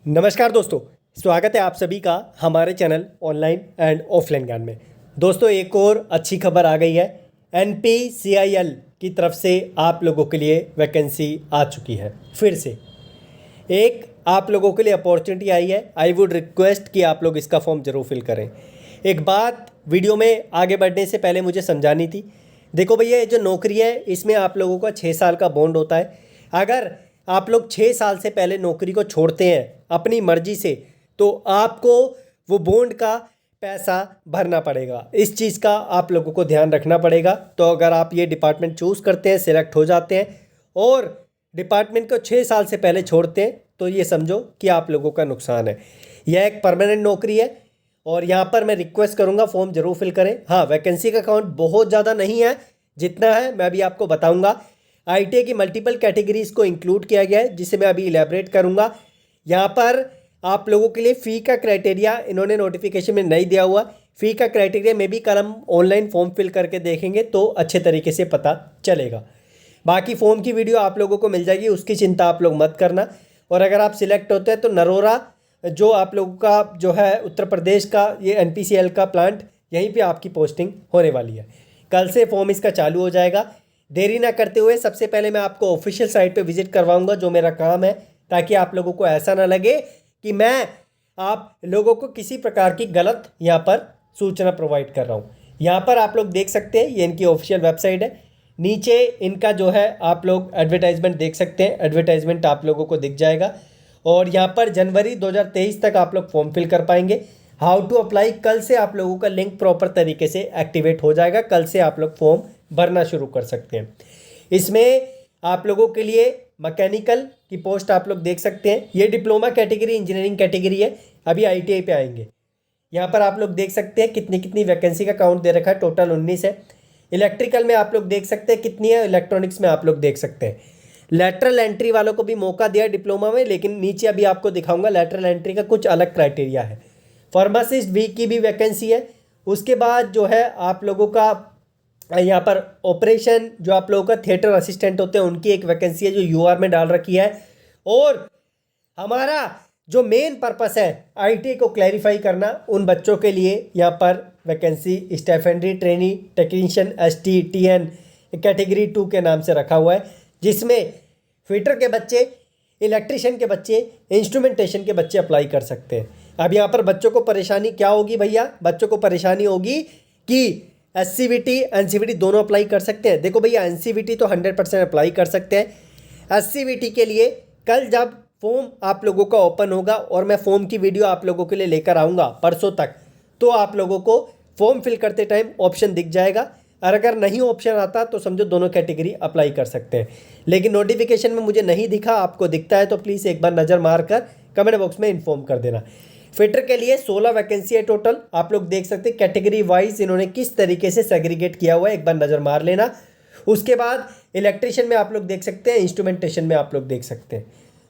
नमस्कार दोस्तों, स्वागत है आप सभी का हमारे चैनल ऑनलाइन एंड ऑफलाइन ज्ञान में। दोस्तों, एक और अच्छी खबर आ गई है। NPCIL की तरफ से आप लोगों के लिए वैकेंसी आ चुकी है। फिर से एक आप लोगों के लिए अपॉर्चुनिटी आई है। आई वुड रिक्वेस्ट कि आप लोग इसका फॉर्म ज़रूर फिल करें। एक बात वीडियो में आगे बढ़ने से पहले मुझे समझानी थी। देखो भैया, ये जो नौकरी है इसमें आप लोगों का 6 साल का बॉन्ड होता है। अगर आप लोग 6 साल से पहले नौकरी को छोड़ते हैं अपनी मर्जी से, तो आपको वो बॉन्ड का पैसा भरना पड़ेगा। इस चीज़ का आप लोगों को ध्यान रखना पड़ेगा। तो अगर आप ये डिपार्टमेंट चूज़ करते हैं, सिलेक्ट हो जाते हैं और डिपार्टमेंट को 6 साल से पहले छोड़ते हैं, तो ये समझो कि आप लोगों का नुकसान है। यह एक परमानेंट नौकरी है और यहाँ पर मैं रिक्वेस्ट करूँगा फॉर्म ज़रूर फिल करें। हाँ, वैकेंसी का काउंट बहुत ज़्यादा नहीं है, जितना है मैं अभी आपको बताऊँगा। ITA की मल्टीपल कैटेगरीज को इंक्लूड किया गया है, जिसे मैं अभी इलेबरेट करूँगा। यहाँ पर आप लोगों के लिए फ़ी का क्राइटेरिया इन्होंने नोटिफिकेशन में नहीं दिया हुआ। फ़ी का क्राइटेरिया में भी कल हम ऑनलाइन फॉर्म फिल करके देखेंगे तो अच्छे तरीके से पता चलेगा। बाकी फॉर्म की वीडियो आप लोगों को मिल जाएगी, उसकी चिंता आप लोग मत करना। और अगर आप सिलेक्ट होते हैं तो नरोरा जो आप लोगों का जो है उत्तर प्रदेश का ये NPCIL का प्लांट, यहीं पे आपकी पोस्टिंग होने वाली है। कल से फॉर्म इसका चालू हो जाएगा। देरी ना करते हुए सबसे पहले मैं आपको ऑफिशियल साइट पे विजिट करवाऊंगा, जो मेरा काम है, ताकि आप लोगों को ऐसा ना लगे कि मैं आप लोगों को किसी प्रकार की गलत यहाँ पर सूचना प्रोवाइड कर रहा हूँ। यहाँ पर आप लोग देख सकते हैं, ये इनकी ऑफिशियल वेबसाइट है। नीचे इनका जो है आप लोग एडवर्टाइजमेंट देख सकते हैं। एडवर्टाइजमेंट आप लोगों को दिख जाएगा और यहाँ पर जनवरी 2023 तक आप लोग फॉर्म फिल कर पाएंगे। हाउ टू अप्लाई, कल से आप लोगों का लिंक प्रॉपर तरीके से एक्टिवेट हो जाएगा। कल से आप लोग फॉर्म भरना शुरू कर सकते हैं। इसमें आप लोगों के लिए मैकेनिकल की पोस्ट आप लोग देख सकते हैं। ये डिप्लोमा कैटेगरी, इंजीनियरिंग कैटेगरी है। अभी ITA पे आएंगे। यहाँ पर आप लोग देख सकते हैं कितनी कितनी वैकेंसी का काउंट दे रखा है। टोटल 19 है। इलेक्ट्रिकल में आप लोग देख सकते हैं कितनी है। इलेक्ट्रॉनिक्स में आप लोग देख सकते हैं। लैटरल एंट्री वालों को भी मौका दिया डिप्लोमा में, लेकिन नीचे अभी आपको दिखाऊंगा लैटरल एंट्री का कुछ अलग क्राइटेरिया है। फार्मासिस्ट वी की भी वैकेंसी है। उसके बाद जो है आप लोगों का यहाँ पर ऑपरेशन, जो आप लोगों का थिएटर असिस्टेंट होते हैं, उनकी एक वैकेंसी है जो UR में डाल रखी है। और हमारा जो मेन पर्पस है ITA को क्लैरिफाई करना, उन बच्चों के लिए यहाँ पर vacancy stipendiary trainee technician STTN category 2 के नाम से रखा हुआ है, जिसमें फिटर के बच्चे, इलेक्ट्रिशियन के बच्चे, इंस्ट्रूमेंटेशन के बच्चे अप्लाई कर सकते हैं। अब यहाँ पर बच्चों को परेशानी क्या होगी भैया? बच्चों को परेशानी होगी कि SCVT NCVT दोनों अप्लाई कर सकते हैं। देखो भैया, NCVT तो 100% अप्लाई कर सकते हैं। SCVT के लिए कल जब फॉर्म आप लोगों का ओपन होगा और मैं फॉर्म की वीडियो आप लोगों के लिए लेकर आऊँगा परसों तक, तो आप लोगों को फॉर्म फिल करते टाइम ऑप्शन दिख जाएगा। और अगर नहीं ऑप्शन आता तो समझो दोनों कैटेगरी अप्लाई कर सकते हैं। लेकिन नोटिफिकेशन में मुझे नहीं दिखा, आपको दिखता है तो प्लीज़ एक बार नज़र मार कर कमेंट बॉक्स में इन्फॉर्म कर देना। फिटर के लिए 16 वैकेंसी है टोटल। आप लोग देख सकते हैं कैटेगरी वाइज इन्होंने किस तरीके से सेग्रीगेट किया हुआ है, एक बार नज़र मार लेना। उसके बाद इलेक्ट्रिशियन में आप लोग देख सकते हैं, इंस्ट्रूमेंटेशन में आप लोग देख सकते हैं।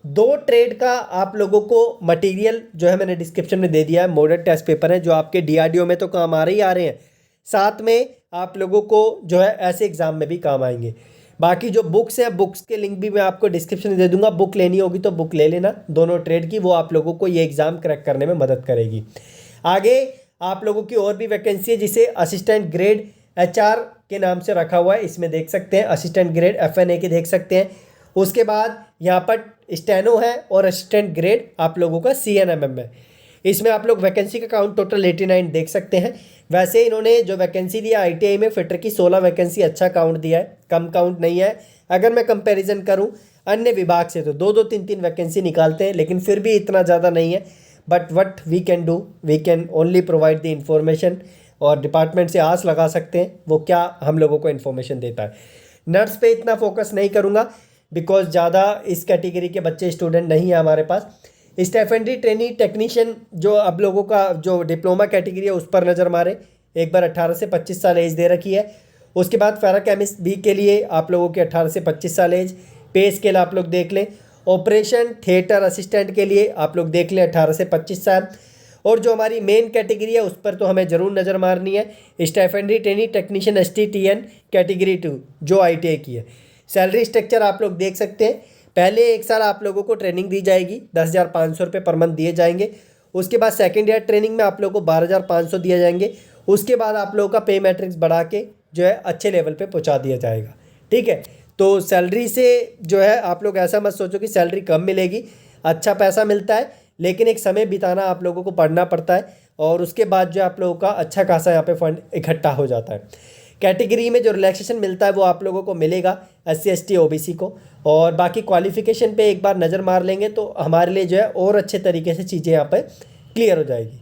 2 ट्रेड का आप लोगों को मटेरियल जो है मैंने डिस्क्रिप्शन में दे दिया है। मॉडल टेस्ट पेपर है जो आपके DRDO में तो काम आ रहे हैं, साथ में आप लोगों को जो है ऐसे एग्ज़ाम में भी काम आएंगे। बाकी जो बुक्स हैं, बुक्स के लिंक भी मैं आपको डिस्क्रिप्शन में दे दूंगा। बुक लेनी होगी तो बुक ले लेना, दोनों ट्रेड की। वो आप लोगों को ये एग्ज़ाम क्रैक करने में मदद करेगी। आगे आप लोगों की और भी वैकेंसी है, जिसे असिस्टेंट ग्रेड HR के नाम से रखा हुआ है। इसमें देख सकते हैं असिस्टेंट ग्रेड FNA के देख सकते हैं। उसके बाद यहाँ पर स्टेनो है और असिस्टेंट ग्रेड आप लोगों का CNMM है। इसमें आप लोग वैकेंसी का काउंट टोटल 89 देख सकते हैं। वैसे इन्होंने जो वैकेंसी दिया ITA में फिटर की 16 वैकेंसी, अच्छा काउंट दिया है, कम काउंट नहीं है। अगर मैं कंपैरिजन करूं अन्य विभाग से तो 2-2 3-3 वैकेंसी निकालते हैं, लेकिन फिर भी इतना ज़्यादा नहीं है। But what we can do, we can only provide the information. और डिपार्टमेंट से आस लगा सकते हैं वो क्या हम लोगों को इन्फॉर्मेशन देता है। नर्स पे इतना फोकस नहीं करूँगा बिकॉज ज़्यादा इस कैटेगरी के बच्चे स्टूडेंट नहीं है हमारे पास। स्टाइपेंडरी ट्रेनी टेक्नीशियन जो अब लोगों का जो डिप्लोमा कैटेगरी है उस पर नज़र मारे। एक बार 18 से 25 साल एज दे रखी है। उसके बाद पैरा केमिस्ट भी के लिए आप लोगों के 18 से 25 साल एज। पे स्केल आप लोग देख लें। ऑपरेशन थिएटर असिस्टेंट के लिए आप लोग देख लें 18 से 25 साल। और जो हमारी मेन कैटेगरी है उस पर तो हमें ज़रूर नज़र मारनी है, stipendiary trainee technician STTN category 2 जो ITA की है। सैलरी स्ट्रक्चर आप लोग देख सकते हैं। पहले एक साल आप लोगों को ट्रेनिंग दी जाएगी, 10,500 रुपये पर मंथ दिए जाएंगे। उसके बाद सेकेंड ईयर ट्रेनिंग में आप लोगों को 12,500 दिए जाएंगे। उसके बाद आप लोगों का पे मैट्रिक्स बढ़ा के जो है अच्छे लेवल पे पहुंचा दिया जाएगा। ठीक है, तो सैलरी से जो है आप लोग ऐसा मत सोचो कि सैलरी कम मिलेगी, अच्छा पैसा मिलता है, लेकिन एक समय बिताना आप लोगों को पढ़ना पड़ता है और उसके बाद जो आप लोगों का अच्छा खासा यहाँ पे फंड इकट्ठा हो जाता है। कैटेगरी में जो रिलैक्सेशन मिलता है वो आप लोगों को मिलेगा SC ST OBC को। और बाकी क्वालिफिकेशन पे एक बार नज़र मार लेंगे तो हमारे लिए जो है और अच्छे तरीके से चीज़ें यहाँ पर क्लियर हो जाएगी।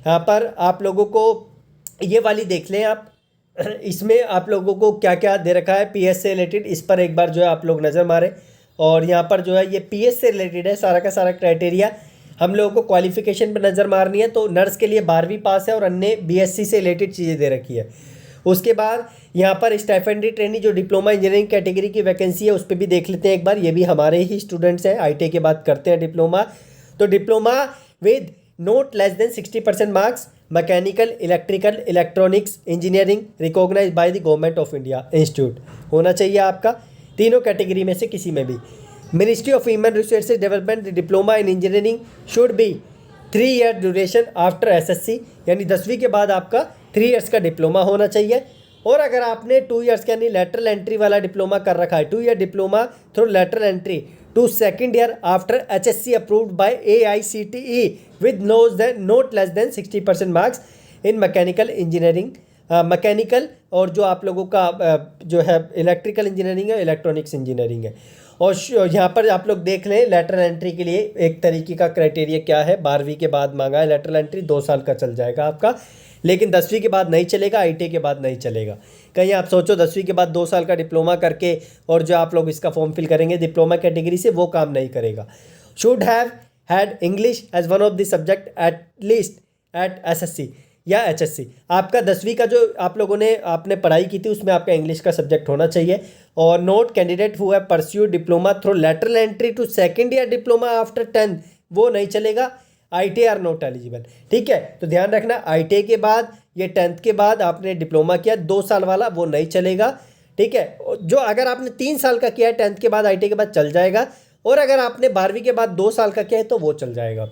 यहाँ पर आप लोगों को ये वाली देख लें आप, इसमें आप लोगों को क्या क्या दे रखा है PS से रिलेटेड, इस पर एक बार जो है आप लोग नज़र मारें। और यहाँ पर जो है ये PS से रिलेटेड है सारा का सारा क्राइटेरिया। हम लोगों को क्वालिफिकेशन पर नज़र मारनी है तो नर्स के लिए 12वीं पास है और अन्य BSc से रिलेटेड चीज़ें दे रखी है। उसके बाद यहाँ पर स्टाइपेंडरी ट्रेनी जो डिप्लोमा इंजीनियरिंग कैटेगरी की वैकेंसी है उस पर भी देख लेते हैं एक बार। ये भी हमारे ही स्टूडेंट्स हैं, ITI के बाद करते हैं डिप्लोमा। तो diploma with not less than 60% marks, mechanical, electrical, electronics engineering recognise by the government of India institute होना चाहिए आपका, तीनों कैटेगरी में से किसी में भी। Ministry of human resources development diploma in engineering should be 3 year duration after SSC, यानी 10वीं के बाद आपका 3 ईयर्स का डिप्लोमा होना चाहिए। और अगर आपने 2 ईयर्स यानी लेटरल एंट्री वाला डिप्लोमा कर रखा है, 2 year diploma through lateral entry to second year after HSC approved by AICTE with not less than 60% marks in mechanical engineering, mechanical और जो आप लोगों का जो है इलेक्ट्रिकल इंजीनियरिंग है, इलेक्ट्रॉनिक्स इंजीनियरिंग है। और यहाँ पर आप लोग देख लें लेटरल एंट्री के लिए एक तरीके का क्राइटेरिया क्या है, 12वीं के बाद मांगा है लेटरल एंट्री, 2 साल का चल जाएगा आपका, लेकिन 10वीं के बाद नहीं चलेगा, ITI के बाद नहीं चलेगा। कहीं आप सोचो 10वीं के बाद 2 साल का डिप्लोमा करके और जो आप लोग इसका फॉर्म फिल करेंगे डिप्लोमा कैटेगरी से, वो काम नहीं करेगा। Should have had English as one of the subject at least at SSC या HSC। आपका 10वीं का जो आप लोगों ने आपने पढ़ाई की थी उसमें आपका इंग्लिश का सब्जेक्ट होना चाहिए। और not candidate who have pursued diploma through lateral entry to second year diploma after 10 वो नहीं चलेगा, ITI आर नॉट एलिजिबल। ठीक है, तो ध्यान रखना ITI के बाद ये 10th के बाद आपने डिप्लोमा किया 2 साल वाला वो नहीं चलेगा। ठीक है, जो अगर आपने 3 साल का किया है 10th के बाद ITI के बाद चल जाएगा, और अगर आपने 12वीं के बाद 2 साल का किया है तो वो चल जाएगा।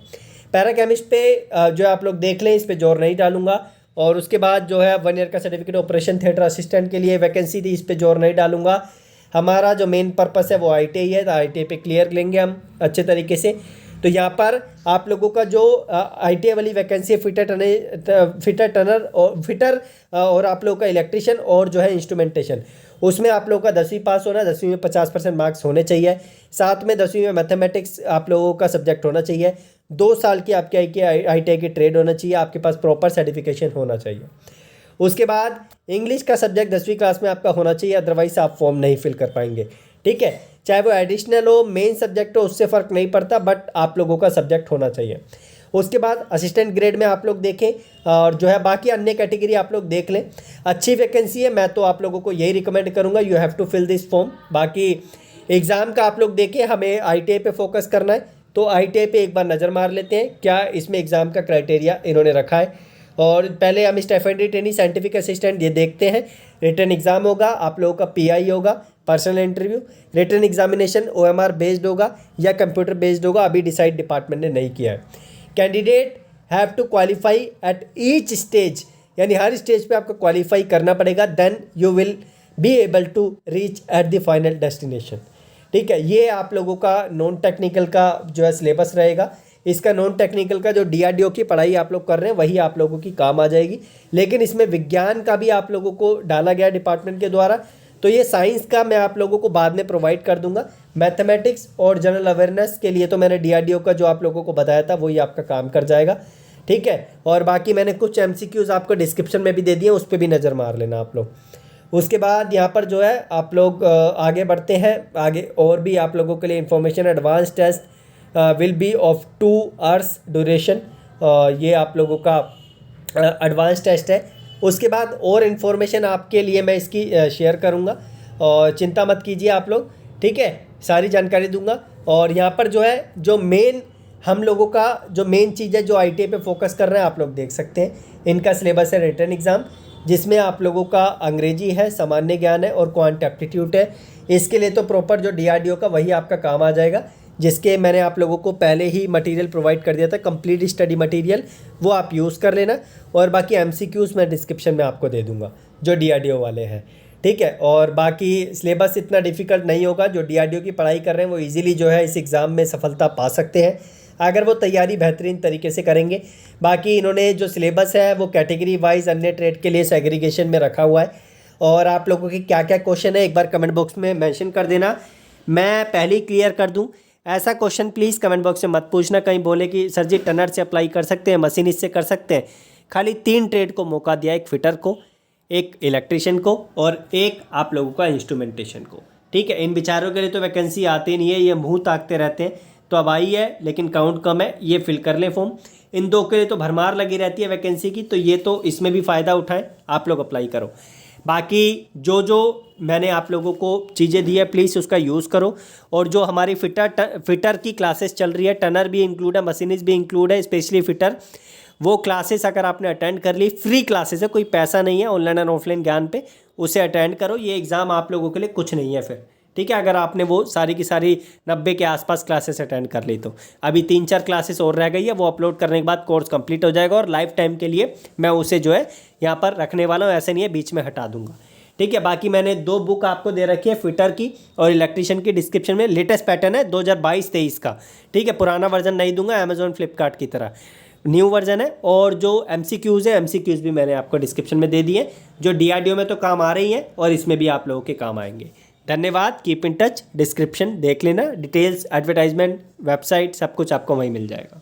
पैराकेमिस्ट पे जो आप लोग देख लें, इस पे जोर नहीं डालूंगा। और उसके बाद जो है 1 ईयर का सर्टिफिकेट ऑपरेशन थिएटर असिस्टेंट के लिए वैकेंसी थी, इस पे जोर नहीं डालूंगा। हमारा जो मेन पर्पस है वो ITI है, तो ITI पे क्लियर लेंगे हम अच्छे तरीके से। तो यहाँ पर आप लोगों का जो ITI वाली वैकेंसी है फिटर टनर और फिटर और आप लोगों का इलेक्ट्रिशियन और जो है इंस्ट्रूमेंटेशन, उसमें आप लोगों का 10वीं पास होना, 10वीं में 50% मार्क्स होने चाहिए। साथ में 10वीं में मैथमेटिक्स आप लोगों का सब्जेक्ट होना चाहिए। 2 साल की आपके ITI की ट्रेड होना चाहिए, आपके पास प्रॉपर सर्टिफिकेशन होना चाहिए। उसके बाद इंग्लिश का सब्जेक्ट 10वीं क्लास में आपका होना चाहिए, अदरवाइज आप फॉर्म नहीं फिल कर पाएंगे। ठीक है, चाहे वो एडिशनल हो मेन सब्जेक्ट हो उससे फ़र्क नहीं पड़ता, बट आप लोगों का सब्जेक्ट होना चाहिए। उसके बाद असिस्टेंट ग्रेड में आप लोग देखें और जो है बाकी अन्य कैटेगरी आप लोग देख लें, अच्छी वैकेंसी है। मैं तो आप लोगों को यही रिकमेंड करूँगा, you have to fill this form. बाकी एग्ज़ाम का आप लोग देखें, हमें ITI पे फोकस करना है तो ITI पे एक बार नज़र मार लेते हैं क्या इसमें एग्ज़ाम का क्राइटेरिया इन्होंने रखा है। और पहले हम स्टाइपेंडरी ट्रेनिंग साइंटिफिक असिस्टेंट ये देखते हैं। रिटन एग्ज़ाम होगा, आप लोगों का PI होगा, personal interview, written examination OMR based होगा या कंप्यूटर बेस्ड होगा, अभी डिसाइड डिपार्टमेंट ने नहीं किया है। Candidate have to qualify at each stage, यानी हर स्टेज पे आपको क्वालिफाई करना पड़ेगा, then you will be able to reach at the final destination. ठीक है, ये आप लोगों का नॉन टेक्निकल का जो है सिलेबस रहेगा। इसका नॉन टेक्निकल का जो DRDO की पढ़ाई आप लोग कर रहे हैं वही आप लोगों की काम आ जाएगी, लेकिन इसमें विज्ञान का भी आप लोगों को डाला गया डिपार्टमेंट के द्वारा, तो ये साइंस का मैं आप लोगों को बाद में प्रोवाइड कर दूंगा। मैथमेटिक्स और जनरल अवेयरनेस के लिए तो मैंने DRDO का जो आप लोगों को बताया था वही आपका काम कर जाएगा। ठीक है, और बाकी मैंने कुछ MCQs आपको डिस्क्रिप्शन में भी दे दिए, उस पर भी नज़र मार लेना आप लोग। उसके बाद यहाँ पर जो है आप लोग आगे बढ़ते हैं, आगे और भी आप लोगों के लिए information. Advance test will be of 2 hours duration, ये आप लोगों का एडवांस टेस्ट है। उसके बाद और इन्फॉर्मेशन आपके लिए मैं इसकी शेयर करूँगा और चिंता मत कीजिए आप लोग। ठीक है, सारी जानकारी दूंगा। और यहाँ पर जो है जो मेन हम लोगों का जो मेन चीज़ है जो ITI पे फोकस कर रहे हैं, आप लोग देख सकते हैं इनका सिलेबस है रिटन एग्ज़ाम, जिसमें आप लोगों का अंग्रेजी है, सामान्य ज्ञान है और क्वांट एप्टीट्यूड है। इसके लिए तो प्रॉपर जो DRDO का वही आपका काम आ जाएगा, जिसके मैंने आप लोगों को पहले ही मटेरियल प्रोवाइड कर दिया था, कंप्लीट स्टडी मटेरियल, वो आप यूज़ कर लेना। और बाकी MCQs मैं डिस्क्रिप्शन में आपको दे दूंगा जो DRDO वाले हैं, ठीक है। और बाकी सिलेबस इतना डिफ़िकल्ट नहीं होगा, जो DRDO की पढ़ाई कर रहे हैं वो इजीली जो है इस एग्ज़ाम में सफलता पा सकते हैं अगर वो तैयारी बेहतरीन तरीके से करेंगे। बाकी इन्होंने जो सिलेबस है वो कैटेगरी वाइज अन्य ट्रेड के लिए सेग्रीगेशन में रखा हुआ है। और आप लोगों के क्या क्या क्वेश्चन है एक बार कमेंट बॉक्स में मेंशन कर देना, मैं पहले ही क्लियर कर दूं। ऐसा क्वेश्चन प्लीज़ कमेंट बॉक्स में मत पूछना कहीं बोले कि सर जी टनर से अप्लाई कर सकते हैं, मशीनिस्ट से कर सकते हैं। खाली 3 ट्रेड को मौका दिया, एक फिटर को, एक इलेक्ट्रिशियन को और एक आप लोगों का इंस्ट्रूमेंटेशन को, ठीक है। इन बेचारों के लिए तो वैकेंसी आती नहीं है, ये मुंह ताकते रहते हैं। तो अब आई है लेकिन काउंट कम है, ये फिल कर लें फॉर्म। इन 2 के लिए तो भरमार लगी रहती है वैकेंसी की, तो ये तो इसमें भी फ़ायदा उठाएं, आप लोग अप्लाई करो। बाकी जो मैंने आप लोगों को चीज़ें दी है प्लीज़ उसका यूज़ करो। और जो हमारी फिटर की क्लासेस चल रही है, टनर भी इंक्लूड है, मशीनिस्ट भी इंक्लूड है, स्पेशली फिटर, वो क्लासेस अगर आपने अटेंड कर ली, फ्री क्लासेस है, कोई पैसा नहीं है, ऑनलाइन और ऑफलाइन ज्ञान पे, उसे अटेंड करो। ये एग्ज़ाम आप लोगों के लिए कुछ नहीं है फिर, ठीक है, अगर आपने वो सारी की सारी 90 के आसपास क्लासेस अटेंड कर ली तो। अभी 3-4 क्लासेस और रह गई है, वो अपलोड करने के बाद कोर्स कंप्लीट हो जाएगा और लाइफ टाइम के लिए मैं उसे जो है यहाँ पर रखने वाला हूँ, ऐसे नहीं है बीच में हटा दूंगा, ठीक है। बाकी मैंने 2 बुक आपको दे रखी है, फिटर की और इलेक्ट्रिशियन की, डिस्क्रिप्शन में। लेटेस्ट पैटर्न है 2022-23 का, ठीक है, पुराना वर्जन नहीं दूंगा अमेजोन फ्लिपकार्ट की तरह, न्यू वर्जन है। और जो MCQs है, MCQs भी मैंने आपको डिस्क्रिप्शन में दे दिए, जो DRDO में तो काम आ रही हैं और इसमें भी आप लोगों के काम आएंगे। धन्यवाद, कीप इन टच, डिस्क्रिप्शन देख लेना, डिटेल्स, एडवर्टाइजमेंट, वेबसाइट, सब कुछ आपको वहीं मिल जाएगा।